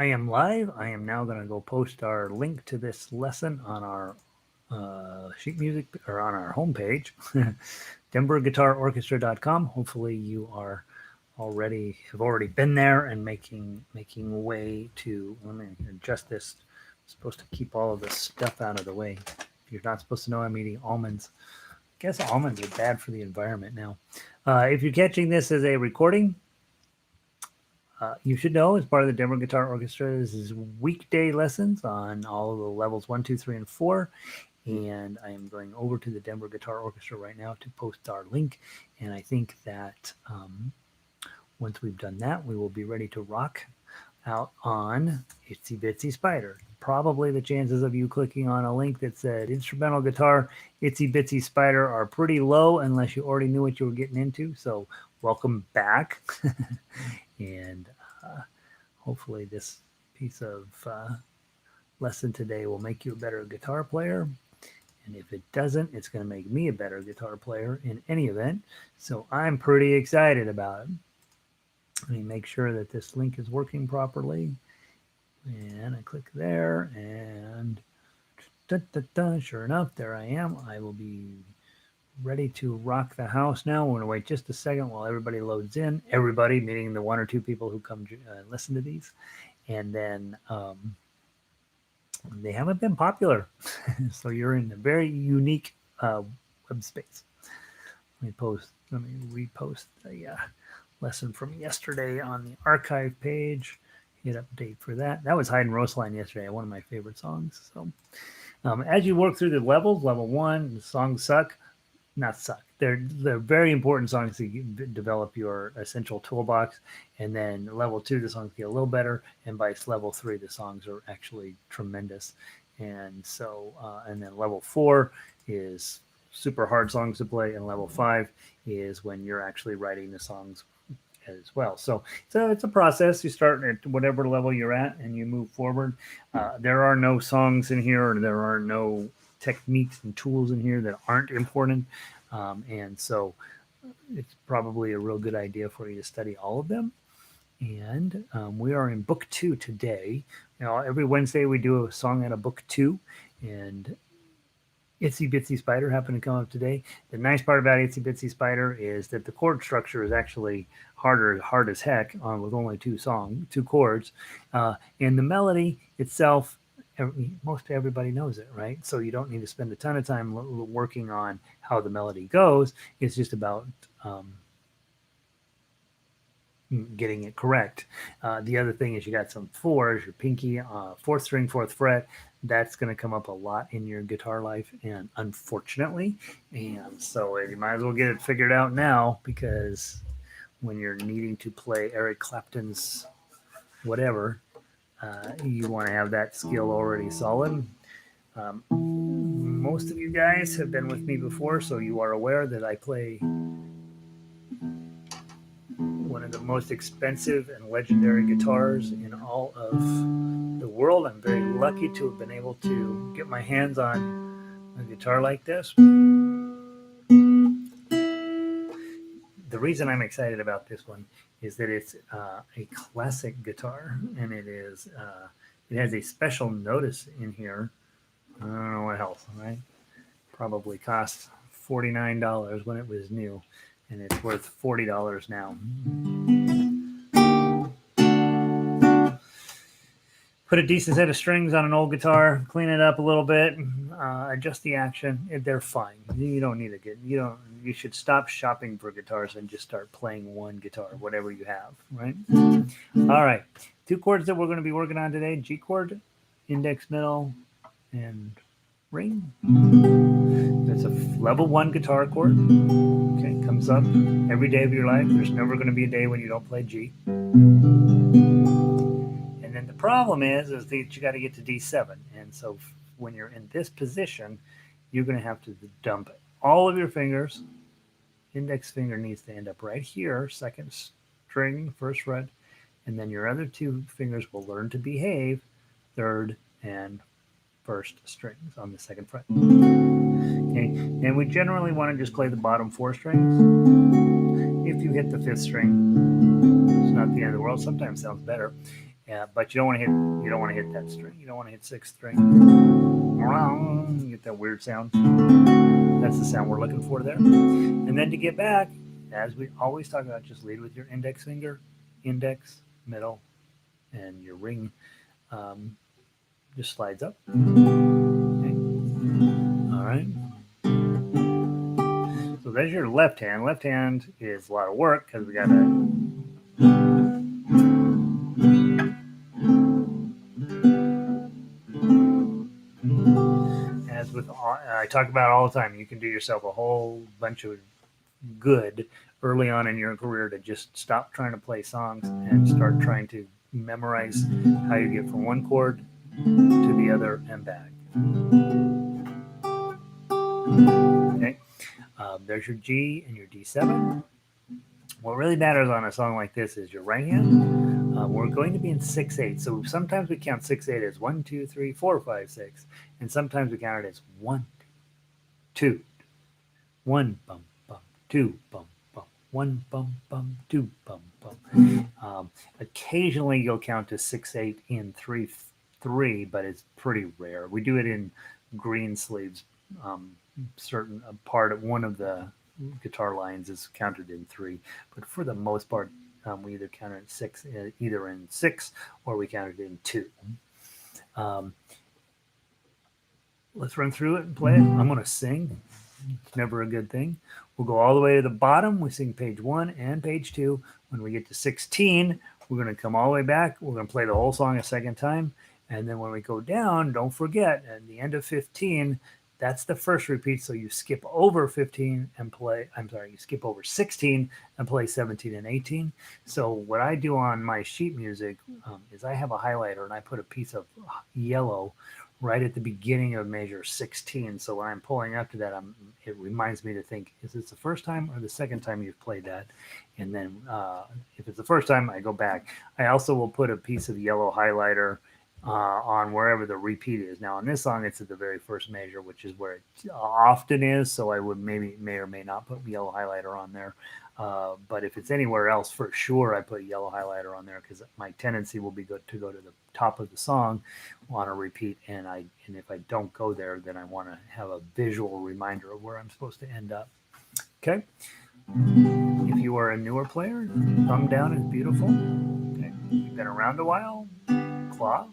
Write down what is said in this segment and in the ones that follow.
I am live. I am now going to go post our link to this lesson on our sheet music or on our homepage, denverguitarorchestra.com. Hopefully you are already been there and making way to. Let me adjust this. I'm supposed to keep all of this stuff out of the way. You're not supposed to know I'm eating almonds. I guess almonds are bad for the environment now. If you're catching this as a recording, you should know, as part of the Denver Guitar Orchestra, this is weekday lessons on all of the levels 1, 2, 3, and 4. And I am going over to the Denver Guitar Orchestra right now to post our link. And I think that once we've done that, we will be ready to rock out on Itsy Bitsy Spider. Probably the chances of you clicking on a link that said instrumental guitar Itsy Bitsy Spider are pretty low unless you already knew what you were getting into. So welcome back. And hopefully this piece of lesson today will make you a better guitar player. And if it doesn't, it's going to make me a better guitar player in any event. So I'm pretty excited about it. Let me make sure that this link is working properly. And I click there, and sure enough, there I am. I will be ready to rock the house now. We're going to wait just a second while everybody loads in. Everybody, meaning the 1 or 2 people who come listen to these. And then they haven't been popular. So you're in a very unique web space. Let me repost the lesson from yesterday on the archive page. Hit update for that. That was Hide and Roast Line yesterday, one of my favorite songs. So as you work through the levels, level 1, the songs not suck. They're very important songs to develop your essential toolbox. And then level 2, the songs get a little better. And by level 3, the songs are actually tremendous. And so, and then level 4 is super hard songs to play. And level 5 is when you're actually writing the songs as well. So it's a process. You start at whatever level you're at and you move forward. There are no songs in here, or there are no techniques and tools in here that aren't important. And so it's probably a real good idea for you to study all of them. And we are in book 2 today. Every Wednesday we do a song out of book 2, and Itsy Bitsy Spider happened to come up today. The nice part about Itsy Bitsy Spider is that the chord structure is actually hard as heck with only 2 chords. And the melody itself, most everybody knows it, right? So you don't need to spend a ton of time working on how the melody goes. It's just about getting it correct. The other thing is you got some 4s, your pinky, 4th string, 4th fret. That's going to come up a lot in your guitar life, and unfortunately. And so you might as well get it figured out now, because when you're needing to play Eric Clapton's whatever, you want to have that skill already solid. Most of you guys have been with me before, so you are aware that I play one of the most expensive and legendary guitars in all of the world. I'm very lucky to have been able to get my hands on a guitar like this. The reason I'm excited about this one is that it's a classic guitar, and it has a special notice in here. I don't know what else, right? Probably cost $49 when it was new, and it's worth $40 now. Put a decent set of strings on an old guitar, clean it up a little bit, adjust the action. They're fine. You don't need you should stop shopping for guitars and just start playing one guitar, whatever you have, right? All right. 2 chords that we're going to be working on today: G chord, index, middle, and ring. That's a level 1 guitar chord. Okay, comes up every day of your life. There's never going to be a day when you don't play G. And then the problem is that you got to get to D7. And so when you're in this position, you're going to have to dump all of your fingers. Index finger needs to end up right here, 2nd string, 1st fret. And then your other 2 fingers will learn to behave, 3rd and 1st strings on the 2nd fret. Okay, and we generally want to just play the bottom 4 strings. If you hit the 5th string, it's not the end of the world. Sometimes sounds better. Yeah, but you don't want to hit that string. You don't want to hit sixth string. You get that weird sound. That's the sound we're looking for there. And then to get back, as we always talk about, just lead with your index finger, index, middle, and your ring just slides up. Okay. All right. So there's your left hand. Left hand is a lot of work because we got to. As with I talk about all the time, you can do yourself a whole bunch of good early on in your career to just stop trying to play songs and start trying to memorize how you get from one chord to the other and back. Okay, there's your G and your D7. What really matters on a song like this is your right hand. We're going to be in 6/8, so sometimes we count 6/8 as 1, 2, 3, 4, 5, 6, and sometimes we count it as 1, 2, 1, bum, bum, 2, bum, bum, 1, bum, bum, 2, bum, bum. Occasionally you'll count to 6/8 in 3/3, but it's pretty rare. We do it in green sleeves. Certain part of one of the guitar lines is counted in 3, but for the most part, we either count it either in 6 or we count it in 2. Let's run through it and play it. I'm going to sing. It's never a good thing. We'll go all the way to the bottom. We sing page 1 and page 2. When we get to 16, we're going to come all the way back. We're going to play the whole song a second time. And then when we go down, don't forget, at the end of 15, that's the first repeat. So you skip over 15 and play, you skip over 16 and play 17 and 18. So what I do on my sheet music is I have a highlighter and I put a piece of yellow right at the beginning of measure 16. So when I'm pulling up to that, it reminds me to think, is this the first time or the second time you've played that? And then if it's the first time, I go back. I also will put a piece of yellow highlighter on wherever the repeat is. Now on this song, it's at the very first measure, which is where it often is. So I would may or may not put yellow highlighter on there. But if it's anywhere else, for sure, I put yellow highlighter on there because my tendency will be to go to the top of the song on a repeat. And if I don't go there, then I want to have a visual reminder of where I'm supposed to end up. Okay. If you are a newer player, thumb down is beautiful. Okay. You've been around a while, claw.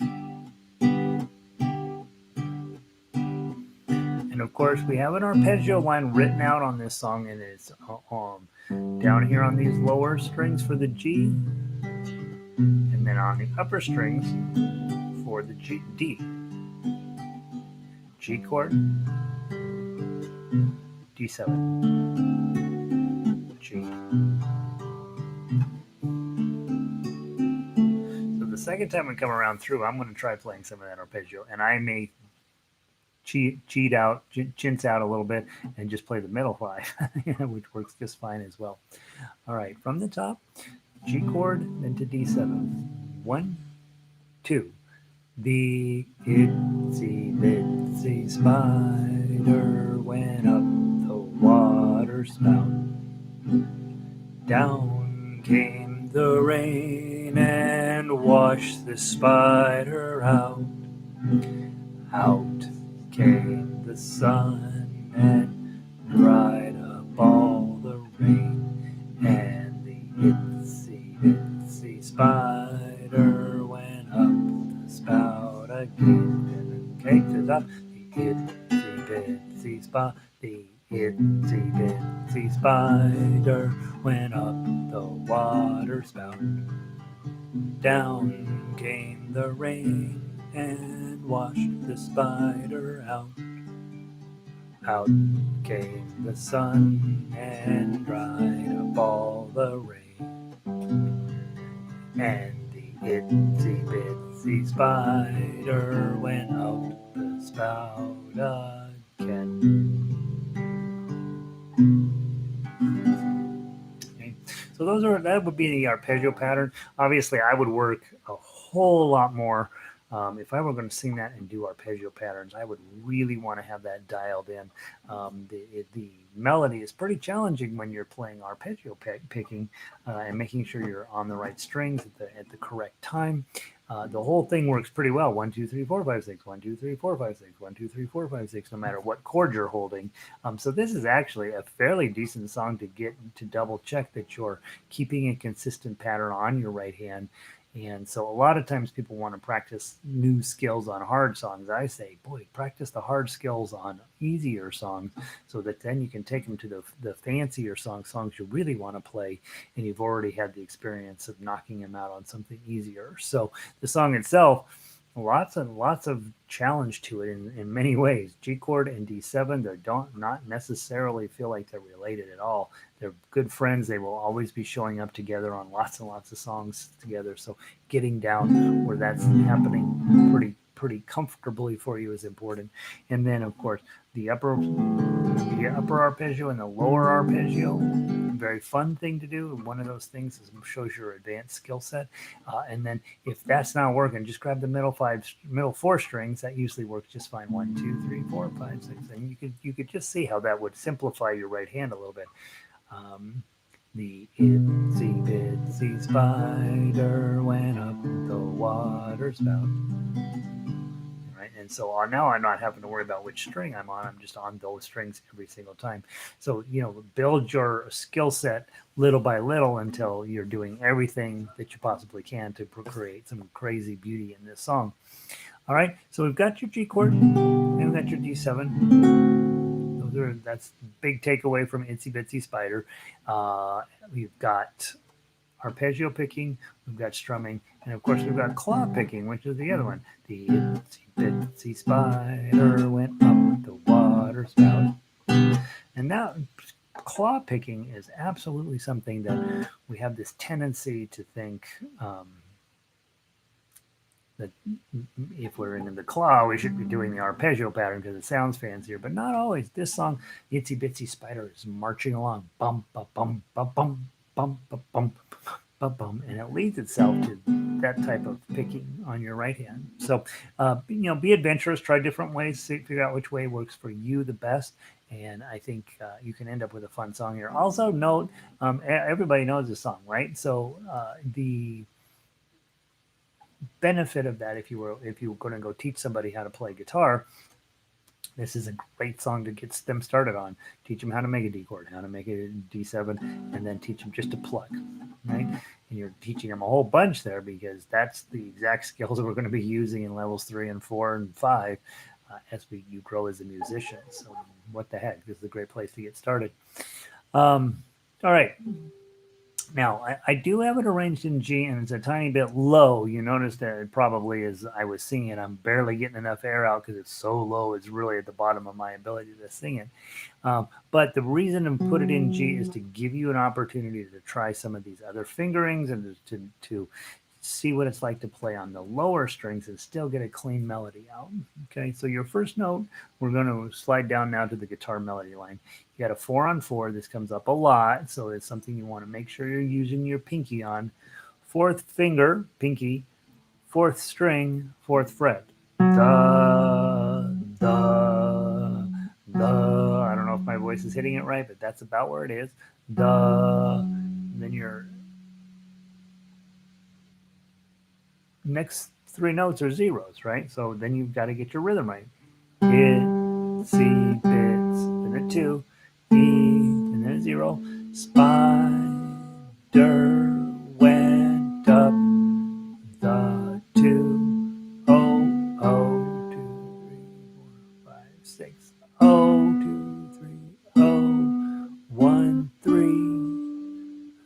And of course, we have an arpeggio line written out on this song, and it's down here on these lower strings for the G, and then on the upper strings for the D. G chord, D7, G. So the second time we come around through, I'm going to try playing some of that arpeggio, and I may chintz out a little bit and just play the middle 5, which works just fine as well. All right, from the top, G chord, then to D7. 1, 2. The itsy bitsy spider went up the water spout. Down came the rain and washed the spider out. Out came the sun and dried up all the rain, and the itsy bitsy spider went up the spout again. Okay, to the top. The itsy bitsy spider went up the water spout. Down came the rain and washed the spider out. Out came the sun and dried up all the rain, and the itsy bitsy spider went up the spout again. Okay. So that would be the arpeggio pattern. Obviously, I would work a whole lot more If I were going to sing that and do arpeggio patterns, I would really want to have that dialed in. The melody is pretty challenging when you're playing arpeggio picking and making sure you're on the right strings at the correct time. The whole thing works pretty well. 1, 2, 3, 4, 5, 6. 1, 2, 3, 4, 5, 6. 1, 2, 3, 4, 5, 6. No matter what chord you're holding. So this is actually a fairly decent song to get to double check that you're keeping a consistent pattern on your right hand. And so a lot of times people want to practice new skills on hard songs. I say, boy, practice the hard skills on easier songs so that then you can take them to the fancier songs you really want to play, and you've already had the experience of knocking them out on something easier. So the song itself, lots and lots of challenge to it in many ways. G chord and D7, they don't not necessarily feel like they're related at all. They're good friends. They will always be showing up together on lots and lots of songs together. So getting down where that's happening pretty comfortably for you is important. And then of course the upper arpeggio and the lower arpeggio, very fun thing to do. And one of those things is shows your advanced skill set. And then if that's not working, just grab the middle four strings. That usually works just fine. 1, 2, 3, 4, 5, 6. And you could just see how that would simplify your right hand a little bit. The itsy bitsy spider went up the water spout. Right? And so now I'm not having to worry about which string I'm on. I'm just on those strings every single time. So, build your skill set little by little until you're doing everything that you possibly can to create some crazy beauty in this song. All right, so we've got your G chord and we've got your D7. That's the big takeaway from Itsy Bitsy Spider. We've got arpeggio picking, we've got strumming, and of course we've got claw picking, which is the other one. The itsy bitsy spider went up the water spout. And now claw picking is absolutely something that we have this tendency to think that if we're in the claw, we should be doing the arpeggio pattern because it sounds fancier, but not always. This song, Itsy Bitsy Spider, is marching along, bum, ba, bum, ba, bum, bum, ba, bum, ba, bum, and it leads itself to that type of picking on your right hand. So, be adventurous, try different ways, figure out which way works for you the best. And I think you can end up with a fun song here. Also, note everybody knows this song, right? So the benefit of that, if you were going to go teach somebody how to play guitar, this is a great song to get them started on. Teach them how to make a D chord, how to make a D7, and then teach them just to pluck, right? And you're teaching them a whole bunch there because that's the exact skills that we're going to be using in levels 3 and 4 and 5 as you grow as a musician. So what the heck? This is a great place to get started. All right. Now, I do have it arranged in G, and it's a tiny bit low. You notice that it probably as I was singing it, I'm barely getting enough air out because it's so low. It's really at the bottom of my ability to sing it. But the reason to put it in G is to give you an opportunity to try some of these other fingerings and to see what it's like to play on the lower strings and still get a clean melody out. Okay, so your first note, we're going to slide down now to the guitar melody line. You got a 4-on-4. This comes up a lot, so it's something you want to make sure you're using your pinky on. Fourth finger, pinky, fourth string, fourth fret. Da, da, da. I don't know if my voice is hitting it right, but that's about where it is. Da. And then your next 3 notes are zeros, right? So then you've got to get your rhythm right. Itsy bits, then a 2, E, and then a 0. Spider went up the 2, oh, oh, 2, 3, 4, 5, 6. Oh, 2, 3, oh, 1, 3,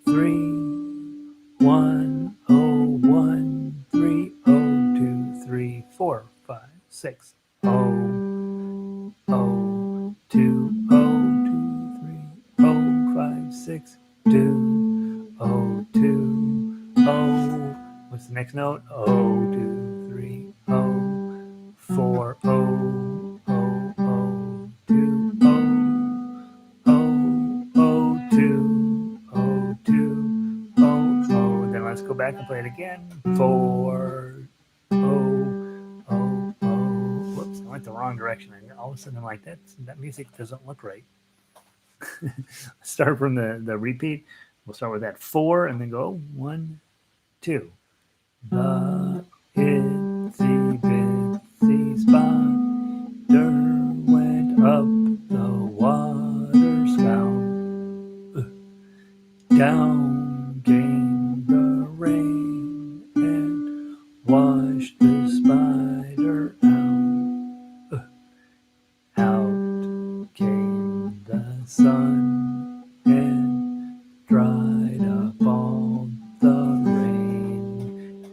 3, 1, oh, 1, 3, oh, 2, 3, 4, 5, 6. Oh, oh, 2, oh, 2, 3, oh, 5, 6, 2, oh, 2, oh. What's the next note? Oh, 2, 3, oh, 4, oh, oh, oh, 2, oh, oh, oh, 2, oh, 2, oh, oh. Then let's go back and play it again. 4, oh, the wrong direction. And all of a sudden, I'm like, that music doesn't look right. Start from the repeat. We'll start with that 4 and then go 1, 2. The itsy bitsy spider went up the water spout. Down came the rain and washed the spider out. Out came the sun and dried up all the rain.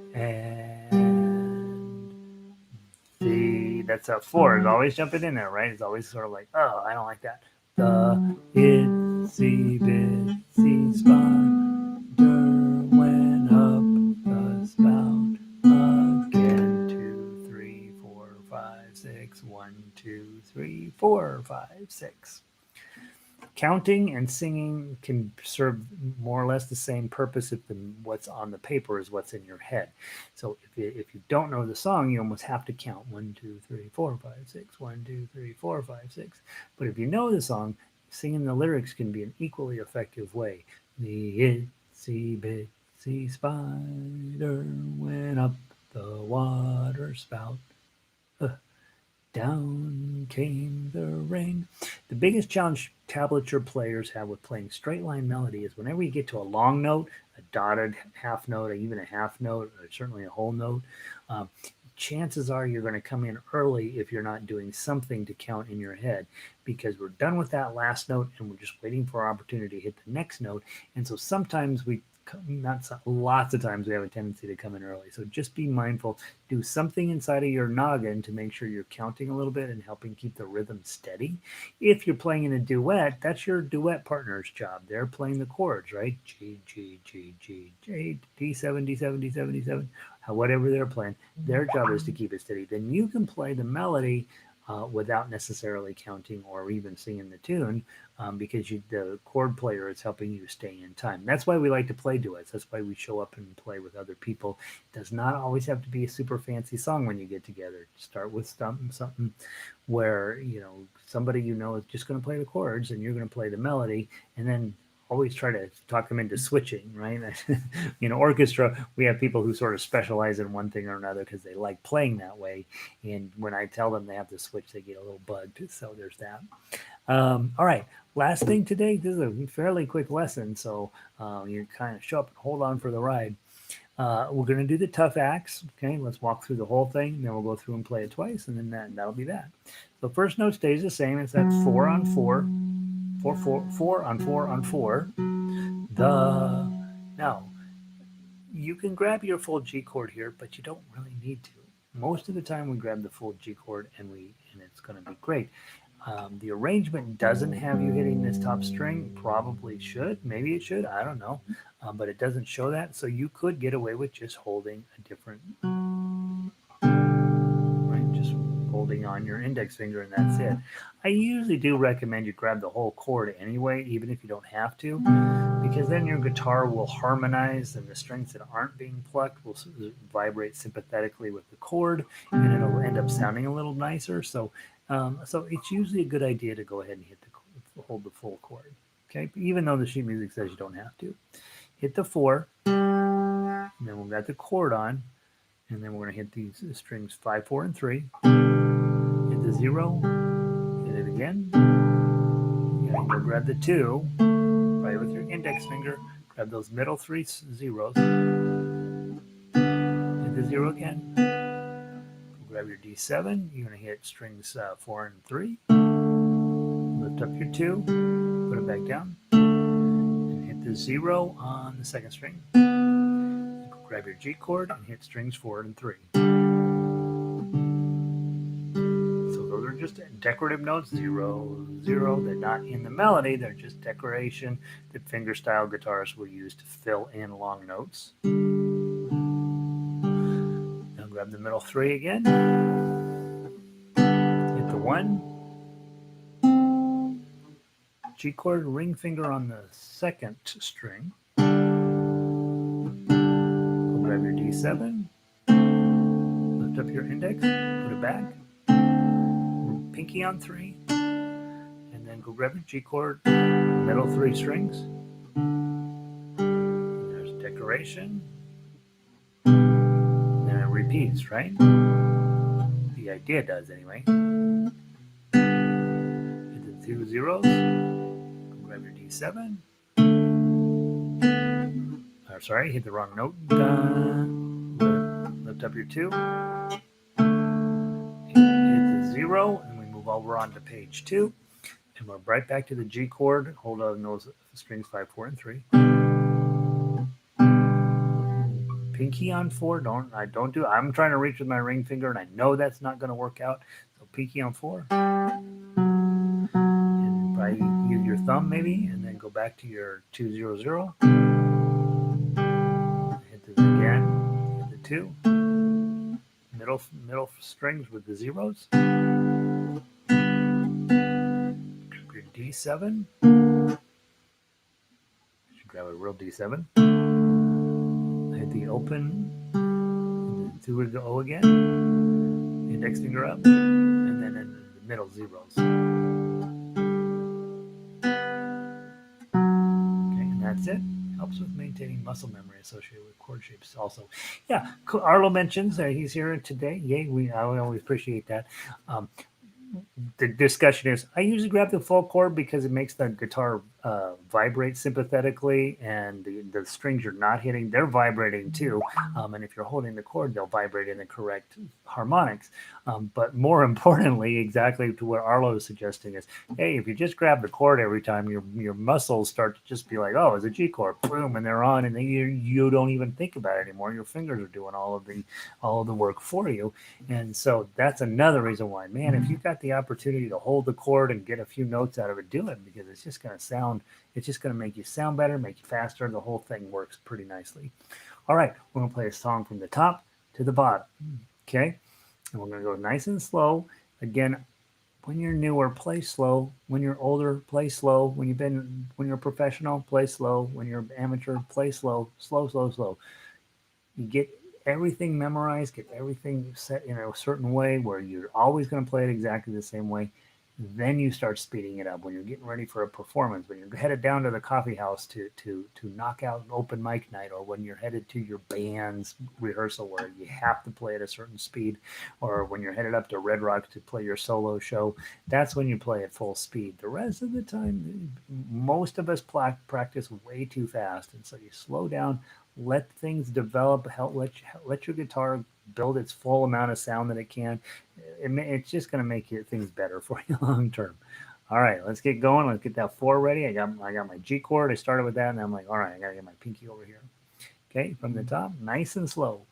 And that's a 4. It's always jumping in there, right? It's always sort of like, oh, I don't like that. The itsy bitsy spider went up the spout again. 2, 3, 4, 5, 6. 1, 2, 3, 4, 5, 6. Counting and singing can serve more or less the same purpose if what's on the paper is what's in your head. So if you don't know the song, you almost have to count 1, 2, 3, 4, 5, 6. 1, 2, 3, 4, 5, 6. But if you know the song, singing the lyrics can be an equally effective way. The itsy bitsy spider went up the water spout. Down came the rain. The biggest challenge tablature players have with playing straight line melody is whenever you get to a long note, a dotted half note, or even a half note, or certainly a whole note, chances are you're going to come in early if you're not doing something to count in your head, because we're done with that last note and we're just waiting for our opportunity to hit the next note. And so sometimes lots of times we have a tendency to come in early. So just be mindful. Do something inside of your noggin to make sure you're counting a little bit and helping keep the rhythm steady. If you're playing in a duet, that's your duet partner's job. They're playing the chords, right? G, G, G, G, G, D7, D7, D7, D7, whatever they're playing. Their job is to keep it steady. Then you can play the melody without necessarily counting or even singing the tune, because the chord player is helping you stay in time. That's why we like to play duets. That's why we show up and play with other people. It does not always have to be a super fancy song when you get together. Start with something where somebody is just going to play the chords and you're going to play the melody, and then always try to talk them into switching, right? In orchestra, we have people who sort of specialize in one thing or another because they like playing that way. And when I tell them they have to switch, they get a little bugged. So there's that. All right. Last thing today, this is a fairly quick lesson. So you kind of show up and hold on for the ride. We're going to do the tough acts. Okay, let's walk through the whole thing. Then we'll go through and play it twice, and then that'll be that. The first note stays the same. It's that 4 on 4. 4, 4, 4 on 4 on 4. Now, you can grab your full G chord here, but you don't really need to. Most of the time we grab the full G chord and it's going to be great. The arrangement doesn't have you hitting this top string. Probably should. Maybe it should. I don't know. But it doesn't show that. So you could get away with just holding a different, right? Just holding on your index finger and that's it. I usually do recommend you grab the whole chord anyway, even if you don't have to, because then your guitar will harmonize and the strings that aren't being plucked will vibrate sympathetically with the chord, and it'll end up sounding a little nicer. So it's usually a good idea to go ahead and hold the full chord. Okay, even though the sheet music says you don't have to. Hit the 4, and then we've got the chord on, and then we're going to hit these strings 5, 4, and 3. Hit the 0, hit it again. You're going to grab the 2, right with your index finger, grab those middle 3 zeros. Hit the 0 again. Grab your D7, you're going to hit strings 4 and 3. Lift up your 2, put it back down, and hit the 0 on the second string. Grab your G chord and hit strings 4 and 3. So those are just decorative notes, 0, 0. They're not in the melody, they're just decoration that fingerstyle guitarists will use to fill in long notes. Now grab the middle 3 again. Hit the 1. G chord, ring finger on the second string. Grab your D7, lift up your index, put it back, pinky on 3, and then go grab your G chord, middle 3 strings. And there's decoration. And it repeats, right? The idea does anyway. Hit the 2 zeros. Go grab your D7. Or sorry, hit the wrong note. Lift up your 2. Hit the 0, and we move over onto page 2. And we're right back to the G chord. Hold on those strings 5, 4, and 3. Pinky on 4. I'm trying to reach with my ring finger, and I know that's not going to work out. So pinky on 4. And probably use your thumb maybe, and then go back to your 2, 0, 0. Hit this again. Hit the 2. Middle strings with the zeros. Your D7. Should grab a real D7. Hit the open. Hit the 2 with the O again. Index finger up. And then in the middle zeros. Okay, and that's it. Helps with maintaining muscle memory associated with chord shapes also. Yeah, Arlo mentions he's here today. Yay, I always appreciate that. The discussion is I usually grab the full chord because it makes the guitar vibrate sympathetically, and the strings you're not hitting, they're vibrating too. And if you're holding the chord, they'll vibrate in the correct harmonics. But more importantly, exactly to what Arlo is suggesting is, hey, if you just grab the chord every time, your muscles start to just be like, oh, it's a G chord, boom, and they're on, and then you don't even think about it anymore. Your fingers are doing all of the work for you. And so that's another reason why, man, if you've got the opportunity to hold the chord and get a few notes out of it, do it, because it's just going to make you sound better, make you faster. The whole thing works pretty nicely. All right, we're going to play a song from the top to the bottom. Okay, and we're going to go nice and slow. Again, when you're newer, play slow. When you're older, play slow. When you're a professional, play slow. When you're amateur, play slow. Slow, slow, slow. You get everything memorized, get everything set in a certain way where you're always going to play it exactly the same way. Then you start speeding it up when you're getting ready for a performance, when you're headed down to the coffee house to knock out an open mic night, or when you're headed to your band's rehearsal where you have to play at a certain speed, or when you're headed up to Red Rock to play your solo show. That's when you play at full speed. The rest of the time, most of us practice way too fast, and so you slow down, let things develop, let your guitar build its full amount of sound that it can. It's just going to make things better for you long term. All right, let's get going. Let's get that 4 ready. I got my G chord. I started with that, and I'm like, all right, I got to get my pinky over here. Okay, from the top, nice and slow.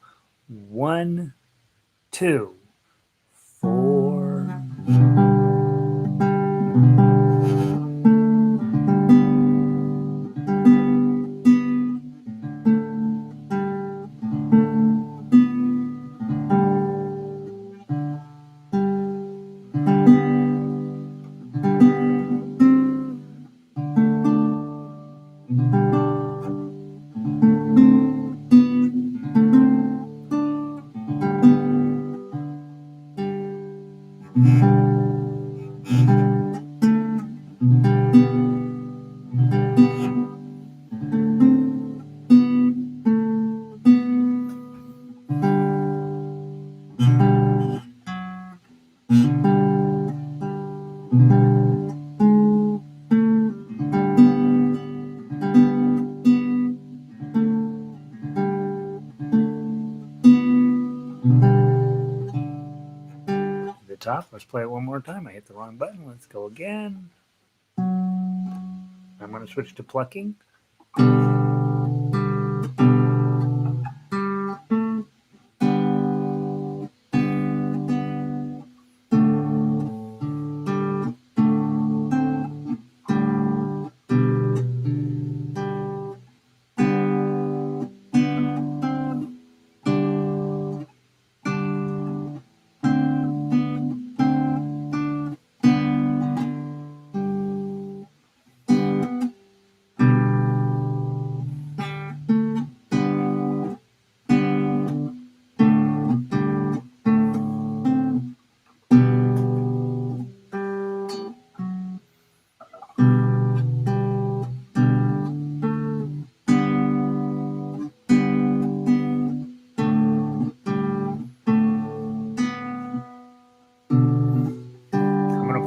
1, 2, 4. Top. Let's play it one more time. I hit the wrong button. Let's go again. I'm going to switch to plucking.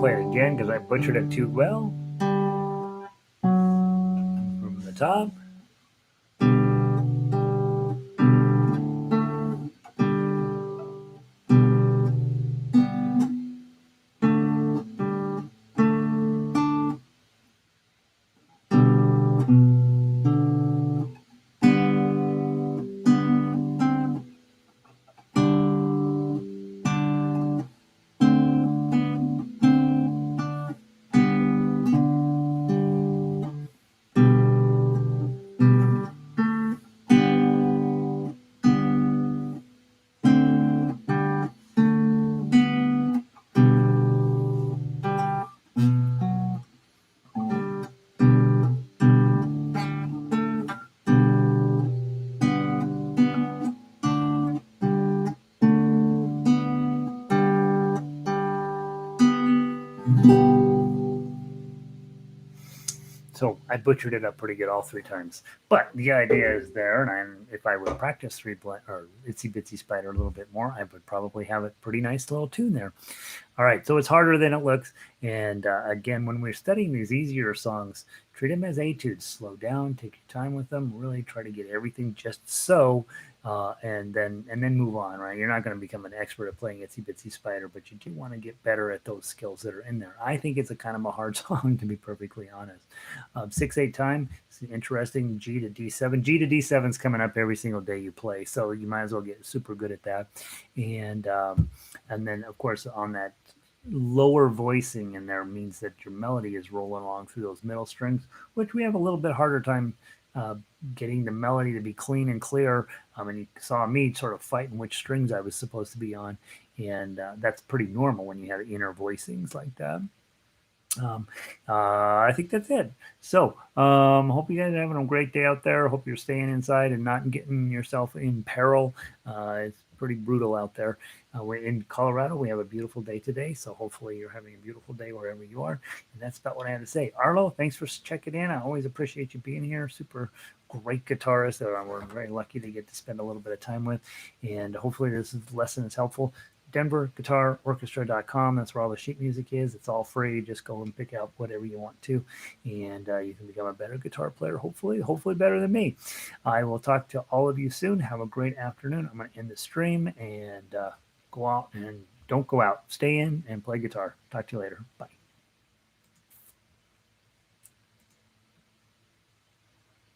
play it again because I butchered it too well. From the top. So I butchered it up pretty good all three times. But the idea is there, and if I would practice or Itsy Bitsy Spider a little bit more, I would probably have a pretty nice little tune there. All right, so it's harder than it looks. And again, when we're studying these easier songs, treat them as etudes. Slow down, take your time with them. Really try to get everything just so, and then move on. Right, you're not going to become an expert at playing Itsy Bitsy Spider, but you do want to get better at those skills that are in there. I think it's a kind of a hard song, to be perfectly honest. 6/8 time. It's interesting. G to D7. G to D7 is coming up every single day you play, so you might as well get super good at that. And then of course on that lower voicing in there means that your melody is rolling along through those middle strings, which we have a little bit harder time uh, getting the melody to be clean and clear. And you saw me sort of fighting which strings I was supposed to be on, and that's pretty normal when you have inner voicings like that. Um, I think that's it. So, hope you guys are having a great day out there. Hope you're staying inside and not getting yourself in peril. It's pretty brutal out there. We're in Colorado. We have a beautiful day today. So, hopefully, you're having a beautiful day wherever you are. And that's about what I have to say. Arlo, thanks for checking in. I always appreciate you being here. Super great guitarist that we're very lucky to get to spend a little bit of time with. And hopefully, this lesson is helpful. DenverGuitarOrchestra.com. That's where all the sheet music is. It's all free. Just go and pick out whatever you want to, and you can become a better guitar player. Hopefully better than me. I will talk to all of you soon. Have a great afternoon. I'm going to end the stream and go out and don't go out. Stay in and play guitar. Talk to you later. Bye.